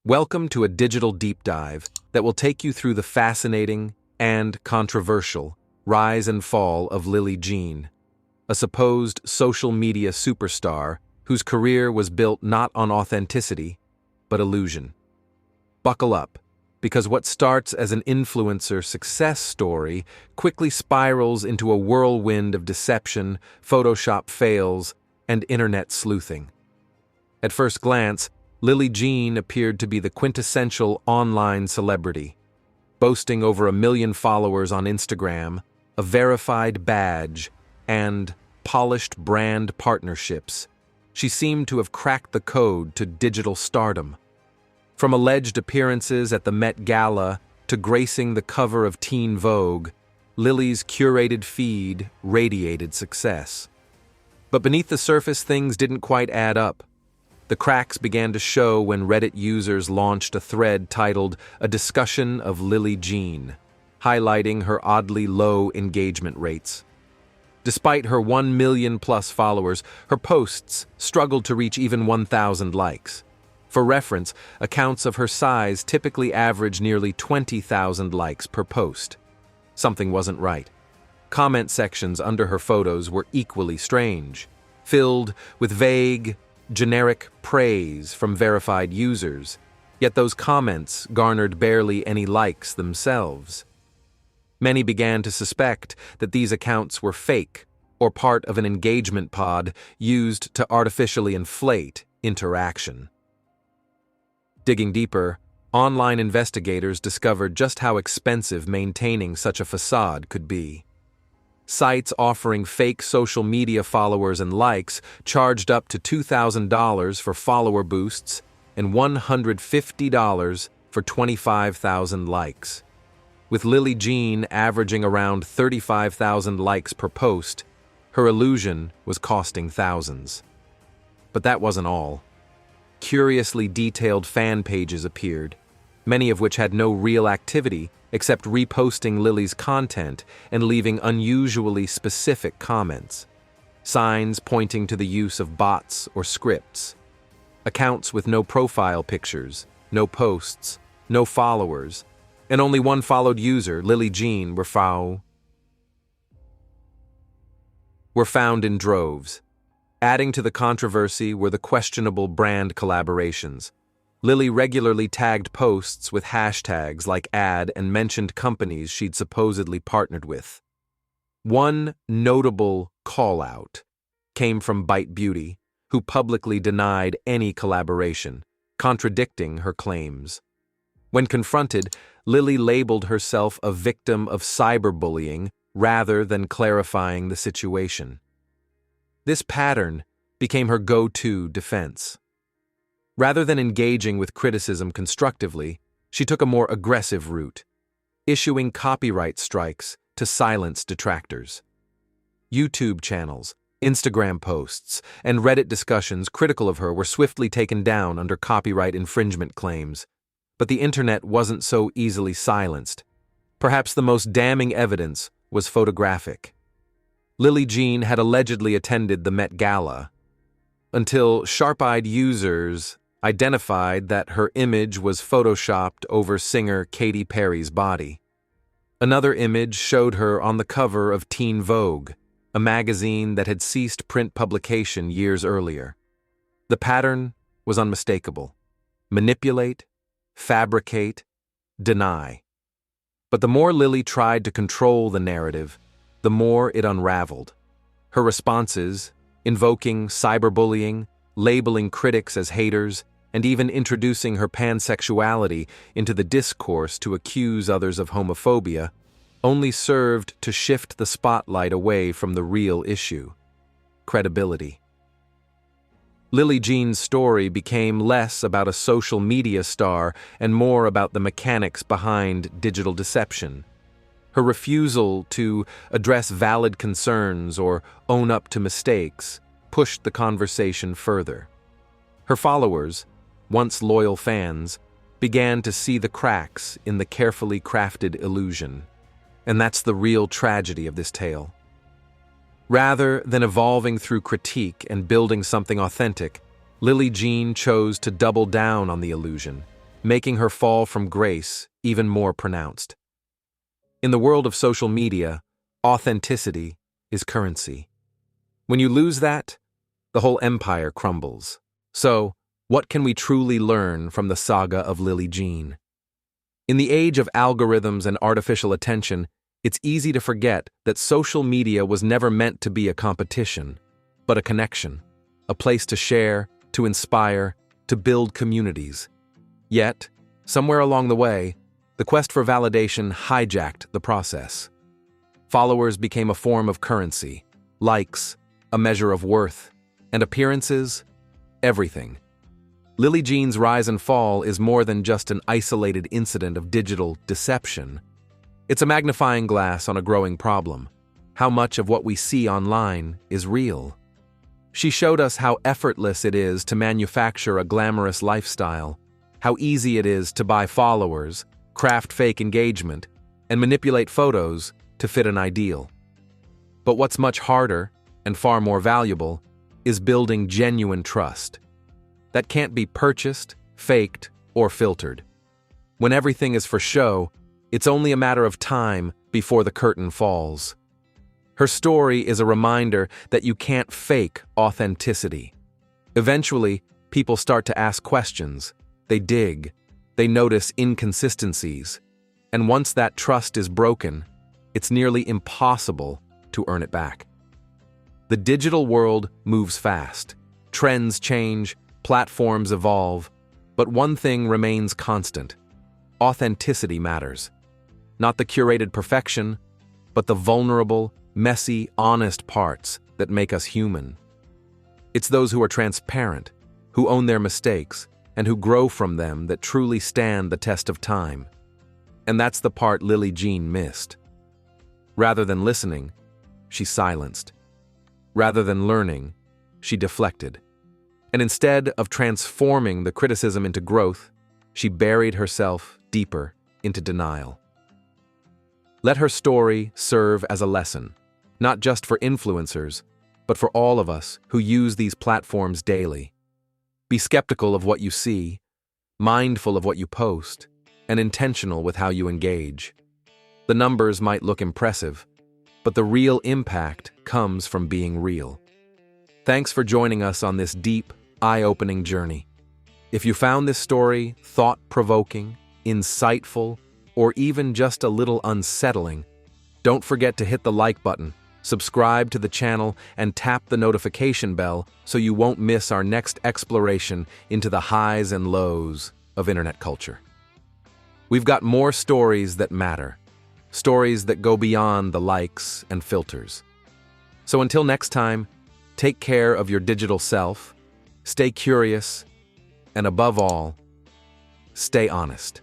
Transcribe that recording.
Welcome to a digital deep dive that will take you through the fascinating and controversial rise and fall of Lily Jean, a supposed social media superstar whose career was built not on authenticity, but illusion. Buckle up, because what starts as an influencer success story quickly spirals into a whirlwind of deception, Photoshop fails, and internet sleuthing. At first glance, Lily Jean appeared to be the quintessential online celebrity, boasting over 1 million followers on Instagram, a verified badge, and polished brand partnerships. She seemed to have cracked the code to digital stardom. From alleged appearances at the Met Gala to gracing the cover of Teen Vogue, Lily's curated feed radiated success. But beneath the surface, things didn't quite add up. The cracks began to show when Reddit users launched a thread titled "A Discussion of Lily Jean," highlighting her oddly low engagement rates. Despite her 1 million plus followers, her posts struggled to reach even 1,000 likes. For reference, accounts of her size typically average nearly 20,000 likes per post. Something wasn't right. Comment sections under her photos were equally strange, filled with vague, generic praise from verified users, yet those comments garnered barely any likes themselves. Many began to suspect that these accounts were fake or part of an engagement pod used to artificially inflate interaction. Digging deeper, online investigators discovered just how expensive maintaining such a facade could be. Sites offering fake social media followers and likes charged up to $2,000 for follower boosts and $150 for 25,000 likes. With Lily Jean averaging around 35,000 likes per post, her illusion was costing thousands. But that wasn't all. Curiously detailed fan pages appeared, many of which had no real activity except reposting Lily's content and leaving unusually specific comments. Signs pointing to the use of bots or scripts. Accounts with no profile pictures, no posts, no followers, and only one followed user, Lily Jean, were found in droves. Adding to the controversy were the questionable brand collaborations. Lily regularly tagged posts with hashtags like ad and mentioned companies she'd supposedly partnered with. One notable call-out came from Bite Beauty, who publicly denied any collaboration, contradicting her claims. When confronted, Lily labeled herself a victim of cyberbullying rather than clarifying the situation. This pattern became her go-to defense. Rather than engaging with criticism constructively, she took a more aggressive route, issuing copyright strikes to silence detractors. YouTube channels, Instagram posts, and Reddit discussions critical of her were swiftly taken down under copyright infringement claims. But the internet wasn't so easily silenced. Perhaps the most damning evidence was photographic. Lily Jean had allegedly attended the Met Gala, until sharp-eyed users identified that her image was photoshopped over singer Katy Perry's body. Another image showed her on the cover of Teen Vogue, a magazine that had ceased print publication years earlier. The pattern was unmistakable: manipulate, fabricate, deny. But the more Lily tried to control the narrative, the more it unraveled. Her responses, invoking cyberbullying, labeling critics as haters, and even introducing her pansexuality into the discourse to accuse others of homophobia, only served to shift the spotlight away from the real issue: credibility. Lily Jean's story became less about a social media star and more about the mechanics behind digital deception. Her refusal to address valid concerns or own up to mistakes pushed the conversation further. Her followers, once loyal fans, began to see the cracks in the carefully crafted illusion. And that's the real tragedy of this tale. Rather than evolving through critique and building something authentic, Lily Jean chose to double down on the illusion, making her fall from grace even more pronounced. In the world of social media, authenticity is currency. When you lose that, the whole empire crumbles. So, what can we truly learn from the saga of Lily Jean? In the age of algorithms and artificial attention, it's easy to forget that social media was never meant to be a competition, but a connection, a place to share, to inspire, to build communities. Yet, somewhere along the way, the quest for validation hijacked the process. Followers became a form of currency, likes, a measure of worth, and appearances, everything. Lily Jean's rise and fall is more than just an isolated incident of digital deception. It's a magnifying glass on a growing problem. How much of what we see online is real? She showed us how effortless it is to manufacture a glamorous lifestyle, how easy it is to buy followers, craft fake engagement, and manipulate photos to fit an ideal. But what's much harder, and far more valuable, is building genuine trust. That can't be purchased, faked, or filtered. When everything is for show, it's only a matter of time before the curtain falls. Her story is a reminder that you can't fake authenticity. Eventually, people start to ask questions. They dig. They notice inconsistencies. And once that trust is broken, it's nearly impossible to earn it back. The digital world moves fast. Trends change, platforms evolve, but one thing remains constant. Authenticity matters. Not the curated perfection, but the vulnerable, messy, honest parts that make us human. It's those who are transparent, who own their mistakes, and who grow from them that truly stand the test of time. And that's the part Lily Jean missed. Rather than listening, she silenced. Rather than learning, she deflected. And instead of transforming the criticism into growth, she buried herself deeper into denial. Let her story serve as a lesson, not just for influencers, but for all of us who use these platforms daily. Be skeptical of what you see, mindful of what you post, and intentional with how you engage. The numbers might look impressive, but the real impact comes from being real. Thanks for joining us on this deep, eye-opening journey. If you found this story thought-provoking, insightful, or even just a little unsettling, don't forget to hit the like button, subscribe to the channel, and tap the notification bell so you won't miss our next exploration into the highs and lows of internet culture. We've got more stories that matter, stories that go beyond the likes and filters. So until next time, take care of your digital self, stay curious, and above all, stay honest.